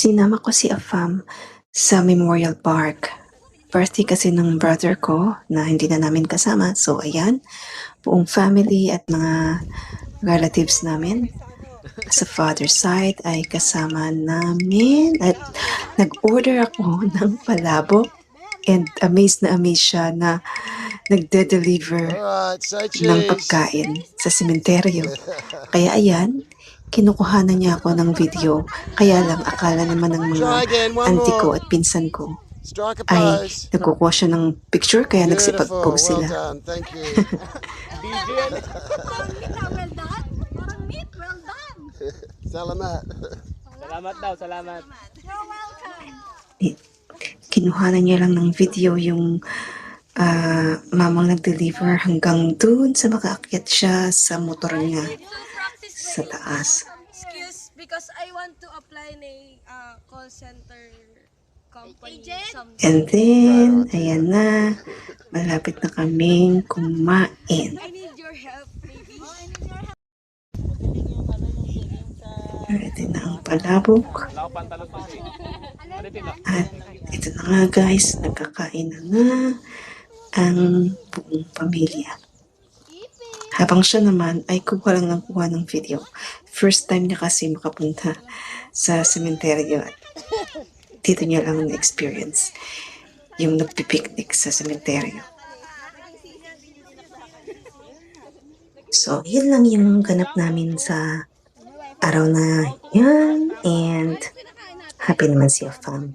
Sinama ko si Afam sa Memorial Park. Birthday kasi ng brother ko na hindi na namin kasama. So, ayan, buong family at mga relatives namin sa father's side ay kasama namin. At nag-order ako ng palabok and amazed siya na nagde-deliver ng pagkain sa sementeryo. Kaya ayan, kinukuhanan niya ako ng video. Kaya lang, akala naman ng mga auntie ko at pinsan ko ay nagkukuha siya ng picture kaya nagsipag-post sila. Well done. Thank you. Well done. Parang meat, well done. Salamat. Salamat daw, salamat. You're welcome. Kinuhanan niya lang ng video yung mamang nag-deliver hanggang dun sa makaakyat siya sa motor niya sa taas. Excuse, because I want to apply na call center company. And then, ayan na, malapit na kaming kumain. I need your help, maybe. Ready na ang palabok. Wala ko pantalon pa siya. At ito na nga guys, nagkakain na ang buong pamilya. Habang siya naman ay kuha lang ng kuha ng video. First time niya kasi makapunta sa sementeryo at dito niya lang na-experience yung nagpipiknik sa sementeryo. So, yun lang yung ganap namin sa araw na yan and happy naman si Afam.